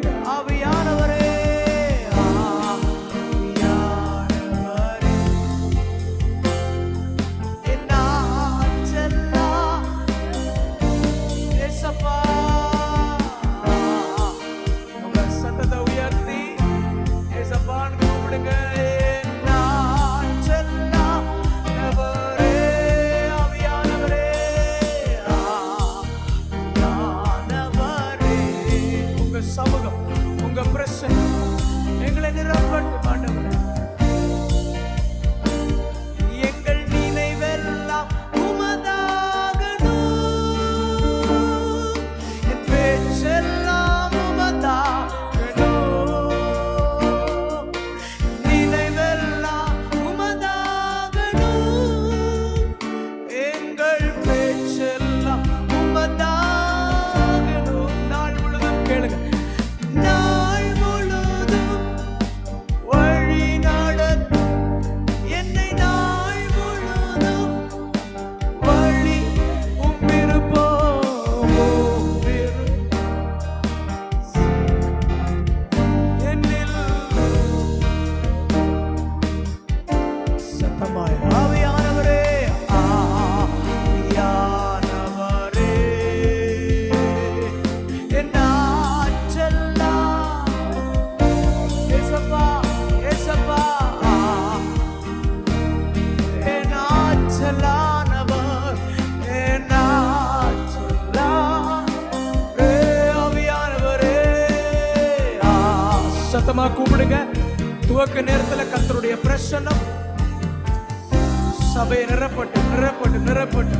கேளுங்க. ஆவியானவரே, சமூகம், உங்க பிரசன்னம் எங்களை நிரப்பட்டும் ஆண்டவரே. எங்கள் நினைவெல்லாம் உமதாகணும், என் பேச்செல்லாம் உமதாகணும், நினைவெல்லாம் உமதாகணும், எங்கள் பேச்செல்லாம் உமதாகணும். நாள் முழுதும் கேளுங்க. நாள் முழுதும் வழி நடத்தும் என்னை, நாள் முழுதும் வழி உம்மிருப்போம் என்னில் சத்தமாய். ஆவியானவரே, ஆவியானவரே, என் சத்தமா கூப்பிடுங்க. துவக்க நேரத்தில் கர்த்தருடைய பிரசன்னம் சபையை நிரப்பட்டு நிரப்பட்டு நிரப்பட்டு